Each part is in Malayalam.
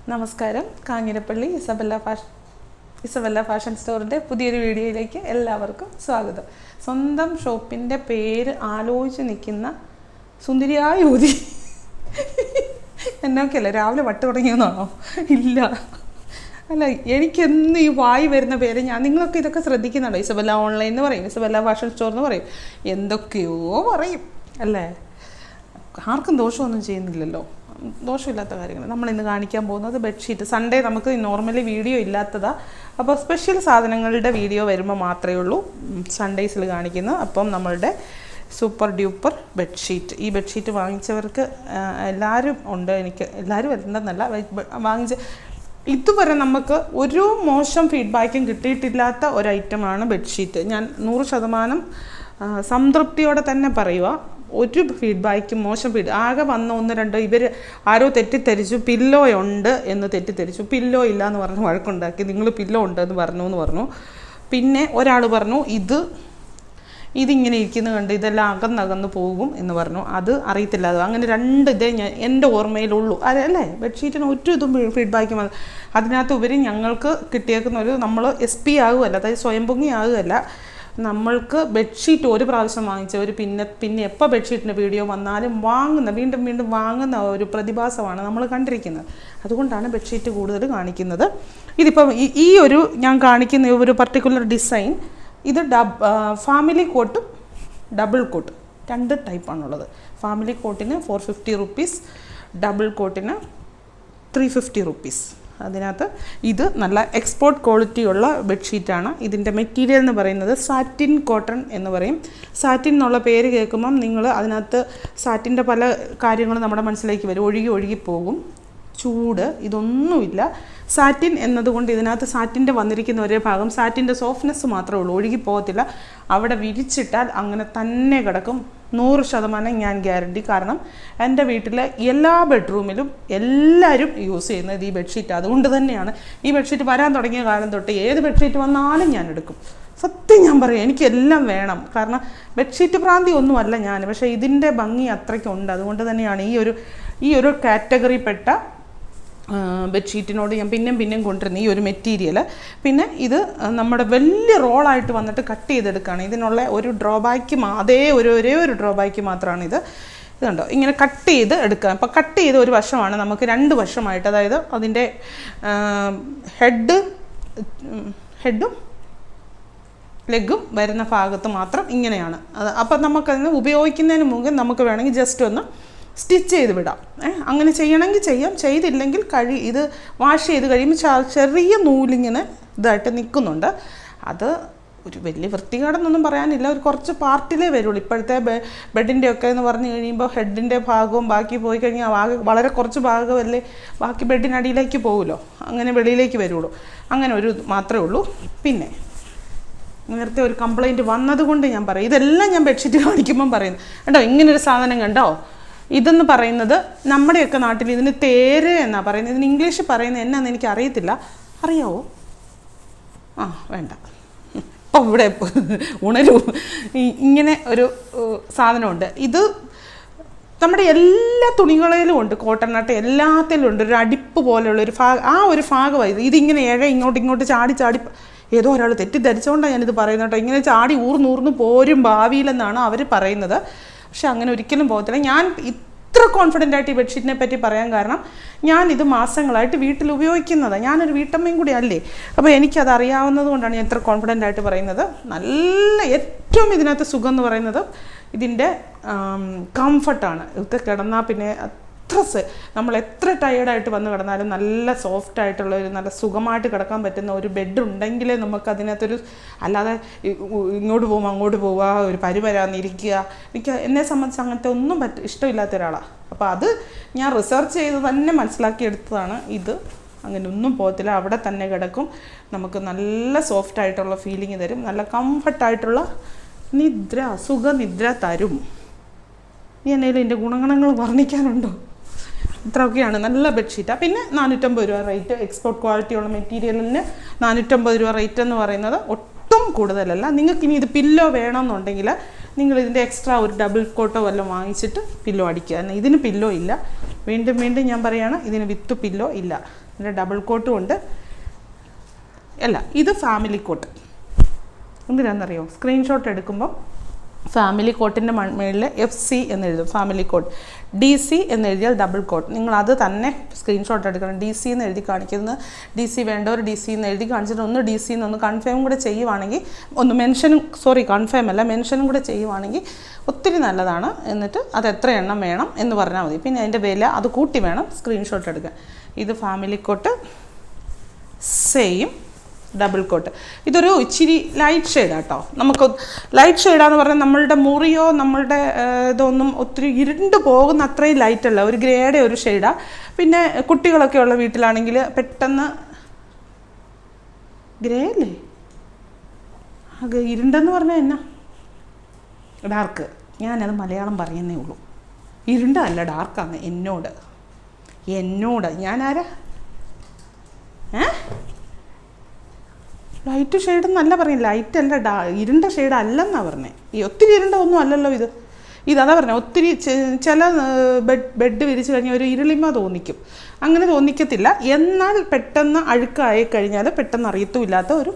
നമസ്കാരം. കാഞ്ഞിരപ്പള്ളി ഇസബെല്ല ഫാഷൻ സ്റ്റോറിൻ്റെ പുതിയൊരു വീഡിയോയിലേക്ക് എല്ലാവർക്കും സ്വാഗതം. സ്വന്തം ഷോപ്പിൻ്റെ പേര് ആലോചിച്ച് നിൽക്കുന്ന സുന്ദരിയായ യുവതി എന്നൊക്കെയല്ല, രാവിലെ വട്ട് തുടങ്ങിയെന്നാണോ? ഇല്ല, അല്ല, എനിക്കെന്ന് ഈ വായി വരുന്ന പേര് നിങ്ങളൊക്കെ ഇതൊക്കെ ശ്രദ്ധിക്കുന്നുണ്ടോ? ഇസബെല്ല ഓൺലൈൻ എന്ന് പറയും, ഇസബെല്ല ഫാഷൻ സ്റ്റോർ എന്ന് പറയും, എന്തൊക്കെയോ പറയും അല്ലേ? ആർക്കും ദോഷമൊന്നും ചെയ്യുന്നില്ലല്ലോ. ദോഷമില്ലാത്ത കാര്യങ്ങൾ. നമ്മളിന്ന് കാണിക്കാൻ പോകുന്നത് ബെഡ്ഷീറ്റ്. സൺഡേ നമുക്ക് നോർമലി വീഡിയോ ഇല്ലാത്തതാണ്, അപ്പോൾ സ്പെഷ്യൽ സാധനങ്ങളുടെ വീഡിയോ വരുമ്പോൾ മാത്രമേ ഉള്ളൂ സൺഡേസിൽ കാണിക്കുന്നത്. അപ്പം നമ്മളുടെ സൂപ്പർ ഡ്യൂപ്പർ ബെഡ്ഷീറ്റ്, ഈ ബെഡ്ഷീറ്റ് വാങ്ങിച്ചവർക്ക് എല്ലാവരും ഉണ്ട്, എനിക്ക് എല്ലാവരും വരുന്നതെന്നല്ല, വാങ്ങിച്ച ഇതുവരെ നമുക്ക് ഒരു മോശം ഫീഡ്ബാക്കും കിട്ടിയിട്ടില്ലാത്ത ഒരു ഐറ്റമാണ് ബെഡ്ഷീറ്റ്. ഞാൻ 100% സംതൃപ്തിയോടെ തന്നെ പറയുക. ഒരു ഫീഡ്ബാക്കും മോശം ആകെ വന്ന 1-2 ഇവർ ആരോ തെറ്റിദ്ധരിച്ചു, പില്ലോ ഉണ്ട് എന്ന് തെറ്റിദ്ധരിച്ചു. പില്ലോ ഇല്ല എന്ന് പറഞ്ഞ് വഴക്കുണ്ടാക്കി. നിങ്ങൾ പില്ലോ ഉണ്ടെന്ന് പറഞ്ഞു. പിന്നെ ഒരാൾ പറഞ്ഞു ഇതിങ്ങനെ ഇരിക്കുന്നത് കണ്ട് ഇതെല്ലാം അകന്നകന്ന് പോകും എന്ന് പറഞ്ഞു. അത് അറിയത്തില്ല. അത് അങ്ങനെ 2 ഇതേ എൻ്റെ ഓർമ്മയിലുള്ളൂ അല്ലേ. ബെഡ്ഷീറ്റിന് ഇതും ഫീഡ്ബാക്കും അതിനകത്ത് ഉപരി ഞങ്ങൾക്ക് കിട്ടിയേക്കുന്ന നമ്മൾ SP ആകുമല്ല, അതായത് സ്വയം പൊങ്ങി ആകുകയല്ല. നമ്മൾക്ക് ബെഡ്ഷീറ്റ് ഒരു പ്രാവശ്യം വാങ്ങിച്ചവർ പിന്നെ എപ്പോൾ ബെഡ്ഷീറ്റിൻ്റെ വീഡിയോ വന്നാലും വീണ്ടും വാങ്ങുന്ന ഒരു പ്രതിഭാസമാണ് നമ്മൾ കണ്ടിരിക്കുന്നത്. അതുകൊണ്ടാണ് ബെഡ്ഷീറ്റ് കൂടുതൽ കാണിക്കുന്നത്. ഇതിപ്പം ഈ ഞാൻ കാണിക്കുന്ന ഒരു പർട്ടിക്കുലർ ഡിസൈൻ, ഇത് ഫാമിലി കോട്ടും ഡബിൾ കോട്ട് 2 ടൈപ്പാണുള്ളത്. ഫാമിലി കോട്ടിന് 450 റുപ്പീസ്, ഡബിൾ കോട്ടിന് 350 റുപ്പീസ്. അതിനകത്ത് ഇത് നല്ല എക്സ്പോർട്ട് ക്വാളിറ്റിയുള്ള ബെഡ്ഷീറ്റാണ്. ഇതിൻ്റെ മെറ്റീരിയൽ എന്ന് പറയുന്നത് സാറ്റിൻ കോട്ടൺ എന്ന് പറയും. സാറ്റിൻ എന്നുള്ള പേര് കേൾക്കുമ്പം നിങ്ങൾ അതിനകത്ത് സാറ്റിൻ്റെ പല കാര്യങ്ങളും നമ്മുടെ മനസ്സിലേക്ക് വരും. ഒഴുകി പോകും, ചൂട്, ഇതൊന്നുമില്ല. സാറ്റിൻ എന്നതുകൊണ്ട് ഇതിനകത്ത് സാറ്റിൻ്റെ വന്നിരിക്കുന്ന ഒരേ ഭാഗം സാറ്റിൻ്റെ സോഫ്റ്റ്നെസ് മാത്രമേ ഉള്ളൂ, ഒഴുകി പോകത്തില്ല. അവിടെ വിരിച്ചിട്ടാൽ അങ്ങനെ തന്നെ കിടക്കും. 100% ഞാൻ ഗ്യാരണ്ടി. കാരണം എൻ്റെ വീട്ടിലെ എല്ലാ ബെഡ്റൂമിലും എല്ലാവരും യൂസ് ചെയ്യുന്നത് ഈ ബെഡ്ഷീറ്റ്. അതുകൊണ്ട് തന്നെയാണ് ഈ ബെഡ്ഷീറ്റ് വരാൻ തുടങ്ങിയ കാലം തൊട്ട് ഏത് ബെഡ്ഷീറ്റ് വന്നാലും ഞാൻ എടുക്കും. സത്യം ഞാൻ പറയാം, എനിക്കെല്ലാം വേണം. കാരണം ബെഡ്ഷീറ്റ് ഭ്രാന്തി ഒന്നുമല്ല ഞാൻ, പക്ഷേ ഇതിൻ്റെ ഭംഗി അത്രയ്ക്കുണ്ട്. അതുകൊണ്ട് തന്നെയാണ് ഈ ഒരു കാറ്റഗറിപ്പെട്ട ബെഡ്ഷീറ്റിനോട് ഞാൻ പിന്നെയും കൊണ്ടിരുന്നത് ഈ ഒരു മെറ്റീരിയൽ. പിന്നെ ഇത് നമ്മുടെ വലിയ റോളായിട്ട് വന്നിട്ട് കട്ട് ചെയ്തെടുക്കുകയാണ്. ഇതിനുള്ള ഒരു ഡ്രോബാക്ക് ഒരേ ഒരു ഡ്രോബാക്ക് മാത്രമാണ് ഇത് കണ്ടോ, ഇങ്ങനെ കട്ട് ചെയ്ത് എടുക്കുക. അപ്പോൾ കട്ട് ചെയ്ത് ഒരു വശമാണ് നമുക്ക് 2 വശമായിട്ട്, അതായത് അതിൻ്റെ ഹെഡും ലെഗും വരുന്ന ഭാഗത്ത് മാത്രം ഇങ്ങനെയാണ്. അപ്പം നമുക്കതിന് ഉപയോഗിക്കുന്നതിന് മുമ്പ് നമുക്ക് വേണമെങ്കിൽ ജസ്റ്റ് ഒന്ന് സ്റ്റിച്ച് ചെയ്ത് വിടാം. അങ്ങനെ ചെയ്യണമെങ്കിൽ ചെയ്യാം, ചെയ്തില്ലെങ്കിൽ ഇത് വാഷ് ചെയ്ത് കഴിയുമ്പോൾ ചെറിയ നൂലിങ്ങനെ ഇതായിട്ട് നിൽക്കുന്നുണ്ട്. അത് ഒരു വലിയ വൃത്തികേടെന്നൊന്നും പറയാനില്ല, ഒരു കുറച്ച് പാർട്ടിലേ വരുള്ളൂ. ഇപ്പോഴത്തെ ബെഡിൻ്റെ ഒക്കെ എന്ന് പറഞ്ഞു കഴിയുമ്പോൾ ഹെഡിൻ്റെ ഭാഗവും ബാക്കി പോയി കഴിഞ്ഞാൽ വളരെ കുറച്ച് ഭാഗമല്ലേ ബാക്കി ബെഡിനടിയിലേക്ക് പോകുമല്ലോ, അങ്ങനെ വെളിയിലേക്ക് വരുള്ളൂ. അങ്ങനെ ഒരു മാത്രമേ ഉള്ളൂ. പിന്നെ നേരത്തെ ഒരു കംപ്ലൈൻറ്റ് വന്നതുകൊണ്ട് ഞാൻ പറയും, ഇതെല്ലാം ഞാൻ ബെഡ്ഷീറ്റ് കാണിക്കുമ്പം പറയുന്നു കേട്ടോ. ഇങ്ങനൊരു സാധനം കണ്ടോ, ഇതെന്ന് പറയുന്നത് നമ്മുടെയൊക്കെ നാട്ടിൽ ഇതിന് തേര് എന്നാണ് പറയുന്നത്. ഇതിന് ഇംഗ്ലീഷ് പറയുന്നത് എന്നാന്ന് എനിക്ക് അറിയത്തില്ല. അറിയാവോ? വേണ്ട, ഇപ്പോൾ ഇവിടെ ഉണരൂ. ഇങ്ങനെ ഒരു സാധനമുണ്ട്. ഇത് നമ്മുടെ എല്ലാ തുണികളിലും ഉണ്ട്, കോട്ടൺ നട്ട് എല്ലാത്തിലും ഉണ്ട്. ഒരു അടിപ്പ് പോലെയുള്ള ഒരു ഒരു ഭാഗമായി ഇതിങ്ങനെ ഇങ്ങോട്ട് ചാടി ഏതോ ഒരാൾ തെറ്റിദ്ധരിച്ചുകൊണ്ടാണ് ഞാനിത് പറയുന്നത് കേട്ടോ. ഇങ്ങനെ ചാടി ഊർന്നൂർന്ന് പോരും ഭാവിയിലെന്നാണ് അവർ പറയുന്നത്. പക്ഷെ അങ്ങനെ ഒരിക്കലും പോകത്തില്ല. ഞാൻ ഇത്ര കോൺഫിഡൻ്റ് ആയിട്ട് ഈ ബെഡ്ഷീറ്റിനെ പറ്റി പറയാൻ കാരണം ഞാനിത് മാസങ്ങളായിട്ട് വീട്ടിൽ ഉപയോഗിക്കുന്നതാണ്. ഞാനൊരു വീട്ടമ്മയും കൂടി അല്ലേ, അപ്പോൾ എനിക്കത് അറിയാവുന്നത് കൊണ്ടാണ് ഞാൻ ഇത്ര കോൺഫിഡൻ്റ് ആയിട്ട് പറയുന്നത്. ഏറ്റവും ഇതിനകത്ത് സുഖം എന്ന് പറയുന്നത് ഇതിൻ്റെ കംഫർട്ടാണ്. ഇത് കിടന്നാൽ പിന്നെ നമ്മൾ എത്ര ടയേർഡായിട്ട് വന്ന് കിടന്നാലും നല്ല സോഫ്റ്റായിട്ടുള്ള ഒരു നല്ല സുഖമായിട്ട് കിടക്കാൻ പറ്റുന്ന ഒരു ബെഡ് ഉണ്ടെങ്കിലേ നമുക്കതിനകത്തൊരു, അല്ലാതെ ഇങ്ങോട്ട് പോകുമ്പോൾ അങ്ങോട്ട് പോവുക, ഒരു പരിവരാന്നിരിക്കുക, എന്നെ സംബന്ധിച്ച് അങ്ങനത്തെ ഒന്നും ഇഷ്ടമില്ലാത്ത ഒരാളാണ്. അപ്പോൾ അത് ഞാൻ റിസർച്ച് ചെയ്ത് തന്നെ മനസ്സിലാക്കിയെടുത്തതാണ്. ഇത് അങ്ങനെ ഒന്നും പോകത്തില്ല, അവിടെ തന്നെ കിടക്കും. നമുക്ക് നല്ല സോഫ്റ്റായിട്ടുള്ള ഫീലിംഗ് തരും, നല്ല കംഫർട്ടായിട്ടുള്ള സുഖനിദ്ര തരും. എന്നേലും എൻ്റെ ഗുണഗണങ്ങൾ വർണ്ണിക്കാനുണ്ടോ? ഇത്രയൊക്കെയാണ് നല്ല ബെഡ്ഷീറ്റാണ്. പിന്നെ 450 രൂപ റേറ്റ്. എക്സ്പോർട്ട് ക്വാളിറ്റിയുള്ള മെറ്റീരിയലിന് 450 രൂപ റേറ്റ് എന്ന് പറയുന്നത് ഒട്ടും കൂടുതലല്ല. നിങ്ങൾക്കിനി ഇത് പില്ലോ വേണമെന്നുണ്ടെങ്കിൽ നിങ്ങൾ ഇതിൻ്റെ എക്സ്ട്രാ ഒരു ഡബിൾ കോട്ടോ വല്ലതും വാങ്ങിച്ചിട്ട് പില്ലോ അടിക്കുക. എന്നാൽ ഇതിന് പില്ലോ ഇല്ല. വീണ്ടും വീണ്ടും ഞാൻ പറയുകയാണ്, ഇതിന് വിത്ത് പില്ലോ ഇല്ല. ഇതിൻ്റെ ഡബിൾ കോട്ടും ഉണ്ട്. അല്ല, ഇത് ഫാമിലി കോട്ട്. എന്തിനാണെന്നറിയോ? സ്ക്രീൻഷോട്ട് എടുക്കുമ്പോൾ ഫാമിലി കോട്ടിൻ്റെ മുകളിൽ FC എന്ന് എഴുതും, ഫാമിലി കോട്ട്. DC എന്ന് എഴുതിയാൽ ഡബിൾ കോട്ട്. നിങ്ങൾ അത് തന്നെ സ്ക്രീൻഷോട്ട് എടുക്കണം. DC എന്ന് എഴുതി കാണിക്കുന്നത്, DC വേണ്ടവർ DC എന്ന് എഴുതി കാണിച്ചിട്ട് ഒന്ന് DC എന്നൊന്ന് കൺഫേം കൂടെ ചെയ്യുവാണെങ്കിൽ, ഒന്ന് കൺഫേം അല്ല, മെൻഷനും കൂടെ ചെയ്യുവാണെങ്കിൽ ഒത്തിരി നല്ലതാണ്. എന്നിട്ട് അത് എത്ര എണ്ണം വേണം എന്ന് പറഞ്ഞാൽ മതി. പിന്നെ അതിൻ്റെ വില അത് കൂട്ടി വേണം സ്ക്രീൻഷോട്ട് എടുക്കാൻ. ഇത് family coat, same double coat. ഇതൊരു ഇച്ചിരി ലൈറ്റ് ഷെയ്ഡാണ് കേട്ടോ. നമുക്ക് ലൈറ്റ് ഷെയ്ഡാന്ന് പറഞ്ഞാൽ നമ്മളുടെ മുറിയോ നമ്മളുടെ ഇതൊന്നും ഒത്തിരി ഇരുണ്ട് പോകുന്ന അത്രയും ലൈറ്റ് അല്ല, ഒരു ഗ്രേയുടെ ഒരു ഷെയ്ഡാണ്. പിന്നെ കുട്ടികളൊക്കെ ഉള്ള വീട്ടിലാണെങ്കിൽ പെട്ടെന്ന് ഗ്രേ അല്ലേ, ഇരുണ്ടെന്ന് പറഞ്ഞാൽ എന്നാ ഡാർക്ക്. ഞാനത് മലയാളം പറയുന്നേ ഉള്ളൂ. ഇരുണ്ടല്ല, ഡാർക്കാണ്. എന്നോട് ഞാനാരാ? ലൈറ്റ് ഷെയ്ഡ് എന്നല്ല പറയും, ലൈറ്റ് അല്ല, ഇരുണ്ട ഷെയ്ഡ് അല്ലെന്നാണ് പറഞ്ഞത്. ഈ ഒത്തിരി ഇരുണ്ട ഒന്നും അല്ലല്ലോ ഇതാ പറഞ്ഞത്. ഒത്തിരി ചില ബെഡ് വിരിച്ച് കഴിഞ്ഞാൽ ഒരു ഇരുളിമ തോന്നിക്കും. അങ്ങനെ തോന്നിക്കത്തില്ല. എന്നാൽ പെട്ടെന്ന് അഴുക്കായി കഴിഞ്ഞാൽ പെട്ടെന്ന് അറിയത്തുമില്ലാത്ത ഒരു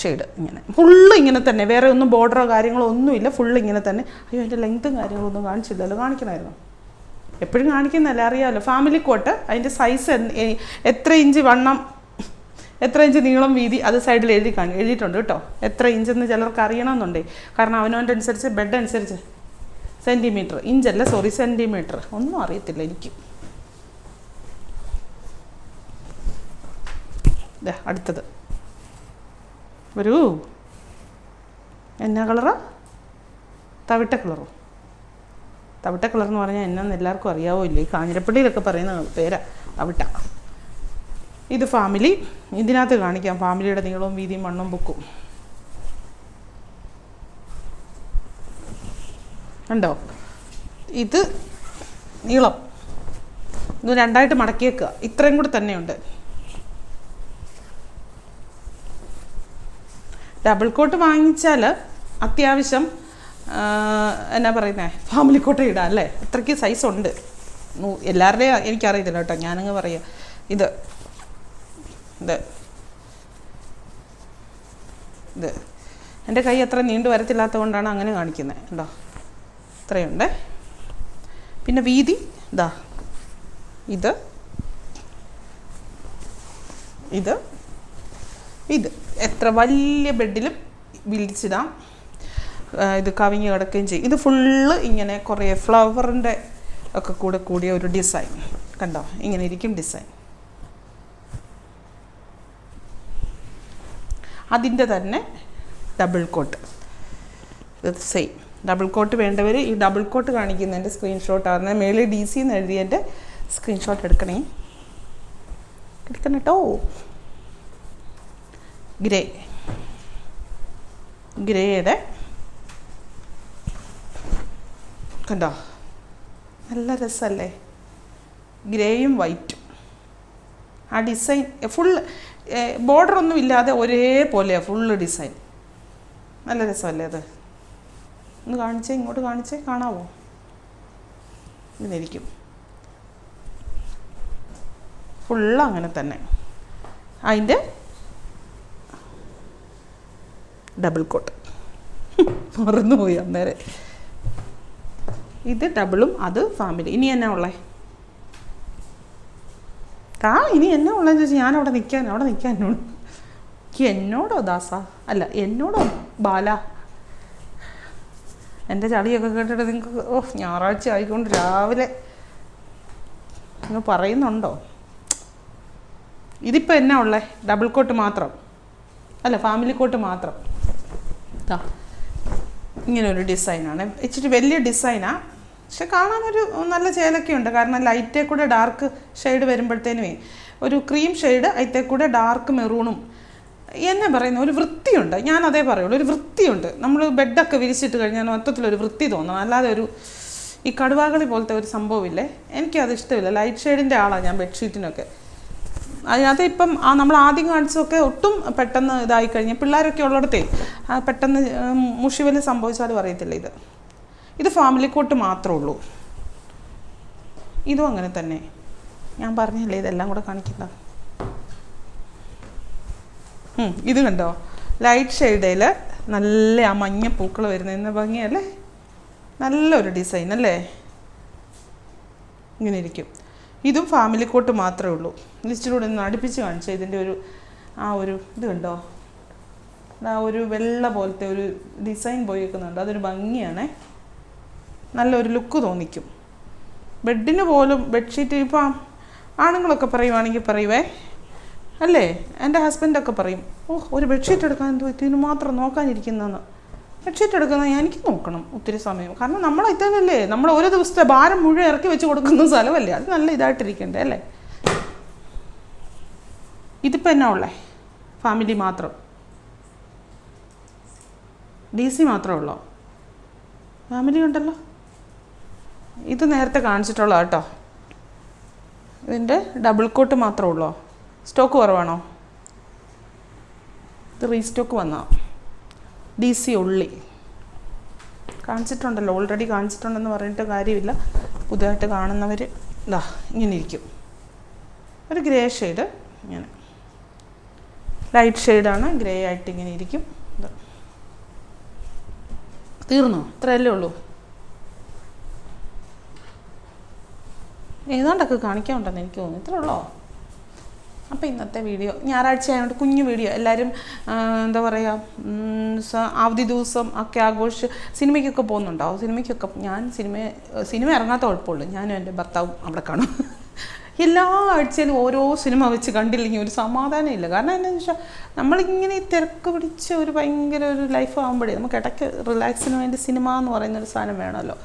ഷെയ്ഡ്. ഇങ്ങനെ ഫുള്ള് ഇങ്ങനെ തന്നെ, വേറെ ഒന്നും ബോർഡറോ കാര്യങ്ങളോ ഒന്നുമില്ല, ഫുള്ള് ഇങ്ങനെ തന്നെ. അയ്യോ, അതിൻ്റെ ലെങ്ത്തും കാര്യങ്ങളൊന്നും കാണിച്ചില്ലല്ലോ. കാണിക്കണമായിരുന്നു. എപ്പോഴും കാണിക്കുന്നതല്ലേ, അറിയാമല്ലോ. ഫാമിലി കോട്ട്, അതിൻ്റെ സൈസ് എത്ര ഇഞ്ച് വണ്ണം, എത്ര ഇഞ്ച് നീളം, വീതി അത് സൈഡിൽ എഴുതിയിട്ടുണ്ട് കേട്ടോ. എത്ര ഇഞ്ചെന്ന് ചിലർക്ക് അറിയണമെന്നുണ്ടേ. കാരണം അവനവൻ്റെ അനുസരിച്ച്, ബെഡ് അനുസരിച്ച് സെൻറ്റിമീറ്റർ, ഇഞ്ചല്ല സോറി സെൻറ്റിമീറ്റർ, ഒന്നും അറിയത്തില്ല എനിക്ക്. അടുത്തത് ഒരു എന്നാ കളറാ? തവിട്ട കളറോ? തവിട്ട കളർ എന്ന് പറഞ്ഞാൽ എന്നാന്ന് എല്ലാവർക്കും അറിയാവോ ഇല്ലേ? ഈ കാഞ്ഞിരപ്പള്ളിയിലൊക്കെ പറയുന്ന പേരാ തവിട്ട. ഇത് ഫാമിലി. ഇതിനകത്ത് കാണിക്കാം ഫാമിലിയുടെ നീളവും വീതിയും മണ്ണും ബുക്കും. ഉണ്ടോ? ഇത് നീളം, ഇത് രണ്ടായിട്ട് മടക്കി വെക്കുക. ഇത്രയും കൂടെ തന്നെയുണ്ട്. ഡബിൾ കോട്ട് വാങ്ങിച്ചാൽ അത്യാവശ്യം എന്നാ പറയുന്നത്, ഫാമിലി കോട്ട് ഇടാം അല്ലേ? അത്രയ്ക്ക് സൈസ് ഉണ്ട്. എല്ലാവരുടെയും എനിക്കറിയത്തില്ല കേട്ടോ, ഞാനങ്ങ് പറയുക. ഇത് എൻ്റെ കൈ അത്ര നീണ്ടു വരത്തില്ലാത്തത് കൊണ്ടാണ് അങ്ങനെ കാണിക്കുന്നത്. ഉണ്ടോ? ഇത്രയുണ്ട്. പിന്നെ വീതി ഇത് എത്ര വലിയ ബെഡിലും വിളിച്ചിടാം. ഇത് കവിഞ്ഞ് കിടക്കുകയും ചെയ്യും. ഇത് ഫുള്ള് ഇങ്ങനെ കുറേ ഫ്ലവറിൻ്റെ ഒക്കെ കൂടിയ ഒരു ഡിസൈൻ. കണ്ടോ? ഇങ്ങനെ ഇരിക്കും ഡിസൈൻ. അതിൻ്റെ തന്നെ ഡബിൾ കോട്ട്, ഇത് സെയിം. ഡബിൾ കോട്ട് വേണ്ടവർ ഈ ഡബിൾ കോട്ട് കാണിക്കുന്നതിൻ്റെ സ്ക്രീൻഷോട്ടാണ്. മേളിൽ DC എന്ന് എഴുതിയതിൻ്റെ സ്ക്രീൻഷോട്ട് എടുക്കണം കേട്ടോ. ഗ്രേയുടെ കണ്ടോ? നല്ല രസമല്ലേ? ഗ്രേയും വൈറ്റും. ആ ഡിസൈൻ ഫുൾ ബോർഡറൊന്നും ഇല്ലാതെ ഒരേപോലെയാണ് ഫുള്ള് ഡിസൈൻ. നല്ല രസമല്ലേ അത്? ഒന്ന് കാണിച്ചേ, ഇങ്ങോട്ട് കാണിച്ചേ, കാണാവോ? ഇതായിരിക്കും ഫുള്ള് അങ്ങനെ തന്നെ. അതിൻ്റെ ഡബിൾ കോട്ട് മറന്നുപോയി അന്നേരം. ഇത് ഡബിളും അത് ഫാമിലി. ഇനി എന്നാ ഉള്ളേ? ഇനി എന്നാ ഉള്ളതെന്ന് ചോദിച്ചാൽ ഞാൻ അവിടെ നിൽക്കാൻ എന്നോടോ ദാസ അല്ല, എന്നോടോ ബാല. എൻ്റെ ചളിയൊക്കെ കേട്ടിട്ട് നിങ്ങൾക്ക് ഞായറാഴ്ച ആയിക്കൊണ്ട് രാവിലെ നിങ്ങൾ പറയുന്നുണ്ടോ? ഇതിപ്പോൾ എന്നാ ഉള്ളേ? ഡബിൾ കോട്ട് മാത്രം അല്ല, ഫാമിലി കോട്ട് മാത്രം. ഇങ്ങനൊരു ഡിസൈനാണ്. ഇച്ചിരി വലിയ ഡിസൈനാണ്, പക്ഷെ കാണാനൊരു നല്ല ചേലൊക്കെ ഉണ്ട്. കാരണം ലൈറ്റേ കൂടെ ഡാർക്ക് ഷെയ്ഡ് വരുമ്പോഴത്തേനുമേ ഒരു ക്രീം ഷെയ്ഡ്, അതിൽ കൂടെ ഡാർക്ക് മെറൂണും എന്നാ പറയുന്നത്, ഒരു വൃത്തിയുണ്ട്. ഞാൻ അതേ പറയുള്ളൂ, ഒരു വൃത്തിയുണ്ട്. നമ്മൾ ബെഡൊക്കെ വിരിച്ചിട്ട് കഴിഞ്ഞാൽ മൊത്തത്തിലൊരു വൃത്തി തോന്നണം. അല്ലാതെ ഈ കടുവാകളി പോലത്തെ ഒരു സംഭവമില്ലേ, എനിക്കത് ഇഷ്ടമില്ല. ലൈറ്റ് ഷെയ്ഡിൻ്റെ ആളാണ് ഞാൻ ബെഡ്ഷീറ്റിനൊക്കെ. അതിനകത്ത് ഇപ്പം നമ്മൾ ആദ്യം കാണിച്ചതൊക്കെ ഒട്ടും പെട്ടെന്ന് ഇതായി കഴിഞ്ഞാൽ പിള്ളേരൊക്കെ ഉള്ളിടത്തേ പെട്ടെന്ന് മുഷിവല് സംഭവിച്ചാലും അറിയത്തില്ല ഇത്. ഇത് ഫാമിലി കോട്ട് മാത്രമേ ഉള്ളൂ. ഇതും അങ്ങനെ തന്നെ. ഞാൻ പറഞ്ഞില്ലേ ഇതെല്ലാം കൂടെ കാണിക്കണ്ട. ഇത് കണ്ടോ, ലൈറ്റ് ഷെയ്ഡിൽ നല്ല ആ മഞ്ഞ പൂക്കൾ വരുന്നതെന്ന് ഭംഗിയല്ലേ, നല്ലൊരു ഡിസൈൻ അല്ലേ. ഇങ്ങനെ ഇരിക്കും. ഇതും ഫാമിലി കോട്ട് മാത്രമേ ഉള്ളൂ. ലിസ്റ്റിലൂടെ ഒന്ന് അടുപ്പിച്ച് കാണിച്ചു. ഇതിൻ്റെ ഒരു ഇത് കണ്ടോ, ആ ഒരു വെള്ള പോലത്തെ ഒരു ഡിസൈൻ പോയേക്കുന്നുണ്ട്. അതൊരു ഭംഗിയാണേ, നല്ലൊരു ലുക്ക് തോന്നിക്കും. ബെഡിന് പോലും ബെഡ്ഷീറ്റ് ഇപ്പം ആണുങ്ങളൊക്കെ പറയുവാണെങ്കിൽ പറയുവേ അല്ലേ, എൻ്റെ ഹസ്ബൻഡൊക്കെ പറയും, ഒരു ബെഡ്ഷീറ്റ് എടുക്കാൻ എന്തോ ഇതിന് മാത്രം നോക്കാനിരിക്കുന്നതെന്ന്. ബെഡ്ഷീറ്റ് എടുക്കുന്നത് എനിക്ക് നോക്കണം ഒത്തിരി സമയം. കാരണം നമ്മൾ ഇതല്ലേ, നമ്മൾ ഓരോ ദിവസത്തെ ഭാരം മുഴുവൻ ഇറക്കി വെച്ച് കൊടുക്കുന്ന സ്ഥലമല്ലേ, അത് നല്ല ഇതായിട്ടിരിക്കണ്ടേ അല്ലേ. ഇതിപ്പോൾ എന്നാ ഉള്ളേ, ഫാമിലി മാത്രം, DC മാത്രമേ ഉള്ളൂ. ഫാമിലി ഉണ്ടല്ലോ. ഇത് നേരത്തെ കാണിച്ചിട്ടുള്ള കേട്ടോ. ഇതിൻ്റെ ഡബിൾ കോട്ട് മാത്രമേ ഉള്ളൂ. സ്റ്റോക്ക് കുറവാണോ? ഇത് റീസ്റ്റോക്ക് വന്നോ? DC ഉള്ളി കാണിച്ചിട്ടുണ്ടല്ലോ, ഓൾറെഡി കാണിച്ചിട്ടുണ്ടെന്ന് പറഞ്ഞിട്ട് കാര്യമില്ല. പുതുതായിട്ട് കാണുന്നവർ ഇതാ ഇങ്ങനെ ഇരിക്കും. ഒരു ഗ്രേ ഷെയ്ഡ്, ഇങ്ങനെ ലൈറ്റ് ഷെയ്ഡാണ്, ഗ്രേ ആയിട്ട് ഇങ്ങനെ ഇരിക്കും. തീർന്നോ? ഇത്രയല്ലേ ഉള്ളൂ. ഏതാണ്ടൊക്കെ കാണിക്കാനുണ്ടെന്ന് എനിക്ക് തോന്നുന്നു. ഇത്രേ ഉള്ളോ? അപ്പോൾ ഇന്നത്തെ വീഡിയോ ഞായറാഴ്ച ആയതുകൊണ്ട് കുഞ്ഞു വീഡിയോ. എല്ലാവരും എന്താ പറയുക, അവധി ദിവസം ഒക്കെ ആഘോഷിച്ച് സിനിമയ്ക്കൊക്കെ പോകുന്നുണ്ടാവും. സിനിമയ്ക്കൊക്കെ ഞാൻ സിനിമ ഇറങ്ങാത്ത കുഴപ്പമുള്ളൂ. ഞാനും എൻ്റെ ഭർത്താവും അവിടെ കാണും. എല്ലാ ആഴ്ചയിലും ഓരോ സിനിമ വെച്ച് കണ്ടില്ലെങ്കിൽ ഒരു സമാധാനം ഇല്ല. കാരണം എന്താണെന്ന് വെച്ചാൽ നമ്മളിങ്ങനെ തിരക്ക് പിടിച്ച ഒരു ഭയങ്കര ഒരു ലൈഫ് ആകുമ്പോഴേ നമുക്ക് ഇടയ്ക്ക് റിലാക്സിന് വേണ്ടി സിനിമ എന്ന് പറയുന്നൊരു സാധനം വേണമല്ലോ.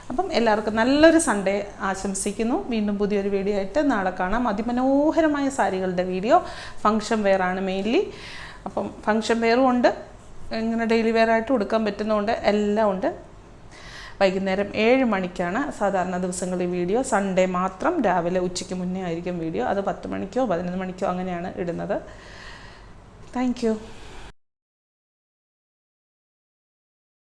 അപ്പം എല്ലാവർക്കും നല്ലൊരു സൺഡേ ആശംസിക്കുന്നു. വീണ്ടും പുതിയൊരു വീഡിയോ ആയിട്ട് നാളെ കാണാം. അതിമനോഹരമായ സാരികളുടെ വീഡിയോ. ഫങ്ഷൻ വെയറാണ് മെയിൻലി. അപ്പം ഫങ്ഷൻ വെയറും ഉണ്ട്, ഇങ്ങനെ ഡെയിലി വെയറായിട്ട് കൊടുക്കാൻ പറ്റുന്നതുകൊണ്ട് എല്ലാം ഉണ്ട്. വൈകുന്നേരം 7 മണിക്കാണ് സാധാരണ ദിവസങ്ങളിൽ വീഡിയോ. സൺഡേ മാത്രം രാവിലെ ഉച്ചയ്ക്ക് മുന്നേ ആയിരിക്കും വീഡിയോ. അത് 10 മണിക്കോ 11 മണിക്കോ അങ്ങനെയാണ് ഇടുന്നത്. Thank you.